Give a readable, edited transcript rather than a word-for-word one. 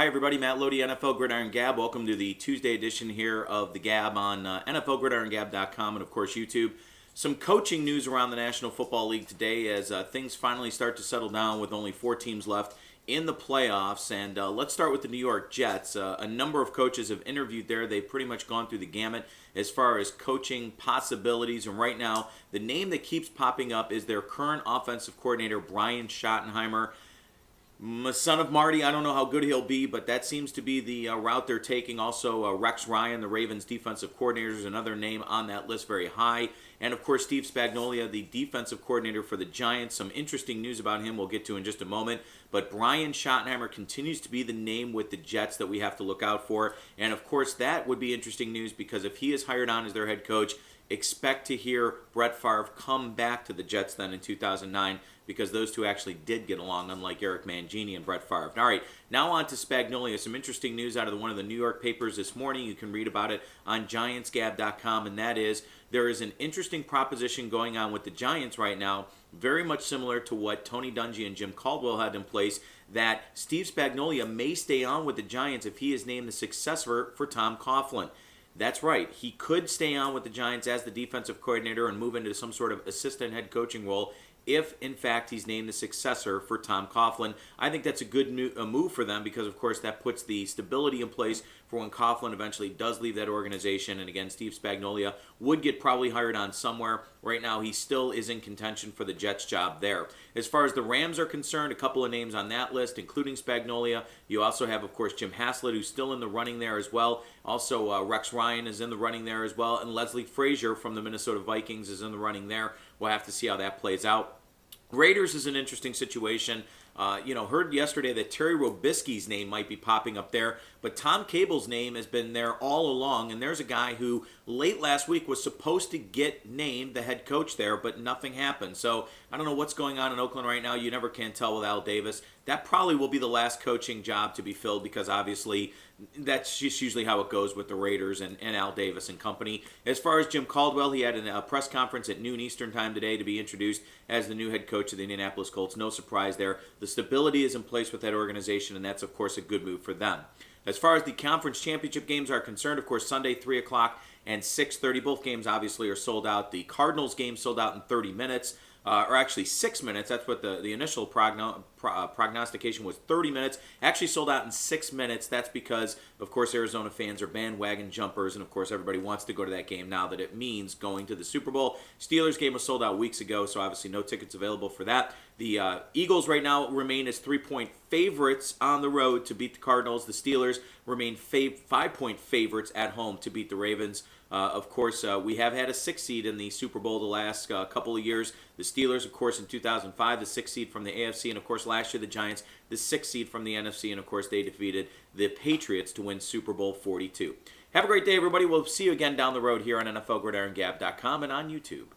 Hi, everybody. Matt Loede, NFL Gridiron Gab. Welcome to the Tuesday edition here of the Gab on NFLGridironGab.com and, of course, YouTube. Some coaching news around the National Football League today as things finally start to settle down with only 4 teams left in the playoffs. And let's start with the New York Jets. A number of coaches have interviewed there. They've pretty much gone through the gamut as far as coaching possibilities. And right now, the name that keeps popping up is their current offensive coordinator, Brian Schottenheimer. Son of Marty, I don't know how good he'll be, but that seems to be the route they're taking. Also, Rex Ryan, the Ravens' defensive coordinator, is another name on that list, very high. And, of course, Steve Spagnuolo, the defensive coordinator for the Giants. Some interesting news about him we'll get to in just a moment. But Brian Schottenheimer continues to be the name with the Jets that we have to look out for. And, of course, that would be interesting news because if he is hired on as their head coach, expect to hear Brett Favre come back to the Jets then in 2009 because those two actually did get along, unlike Eric Mangini and Brett Favre. All right, now on to Spagnuolo. Some interesting news out of one of the New York papers this morning. You can read about it on GiantsGab.com, and that is there is an interesting proposition going on with the Giants right now, very much similar to what Tony Dungy and Jim Caldwell had in place, that Steve Spagnuolo may stay on with the Giants if he is named the successor for Tom Coughlin. That's right. He could stay on with the Giants as the defensive coordinator and move into some sort of assistant head coaching role if, in fact, he's named the successor for Tom Coughlin. I think that's a good move for them because, of course, that puts the stability in place for when Coughlin eventually does leave that organization. And, again, Steve Spagnuolo would get probably hired on somewhere. Right now, he still is in contention for the Jets job there. As far as the Rams are concerned, a couple of names on that list, including Spagnuolo. You also have, of course, Jim Haslett, who's still in the running there as well. Also, Rex Ryan is in the running there as well. And Leslie Frazier from the Minnesota Vikings is in the running there. We'll have to see how that plays out. Raiders is an interesting situation. Heard yesterday that Terry Robisky's name might be popping up there, but Tom Cable's name has been there all along, and there's a guy who late last week was supposed to get named the head coach there, but nothing happened. So I don't know what's going on in Oakland right now. You never can tell with Al Davis. That probably will be the last coaching job to be filled because obviously that's just usually how it goes with the Raiders and Al Davis and company. As far as Jim Caldwell, he had a press conference at noon Eastern time today to be introduced as the new head coach of the Indianapolis Colts. No surprise there. The stability is in place with that organization, and that's, of course, a good move for them. As far as the conference championship games are concerned, of course, Sunday, 3 o'clock and 6:30. Both games, obviously, are sold out. The Cardinals game sold out in 30 minutes. Or actually 6 minutes. That's what the initial prognostication was, 30 minutes. Actually sold out in 6 minutes. That's because, of course, Arizona fans are bandwagon jumpers, and, of course, everybody wants to go to that game now that it means going to the Super Bowl. Steelers game was sold out weeks ago, so obviously no tickets available for that. The Eagles right now remain as 3-point favorites on the road to beat the Cardinals. The Steelers remain 5-point favorites at home to beat the Ravens. Of course, we have had a 6 seed in the Super Bowl the last couple of years. The Steelers, of course, in 2005, the 6 seed from the AFC, and, of course, last year the Giants, the 6 seed from the NFC, and, of course, they defeated the Patriots to win Super Bowl 42. Have a great day, everybody. We'll see you again down the road here on NFLGridironGab.com and on YouTube.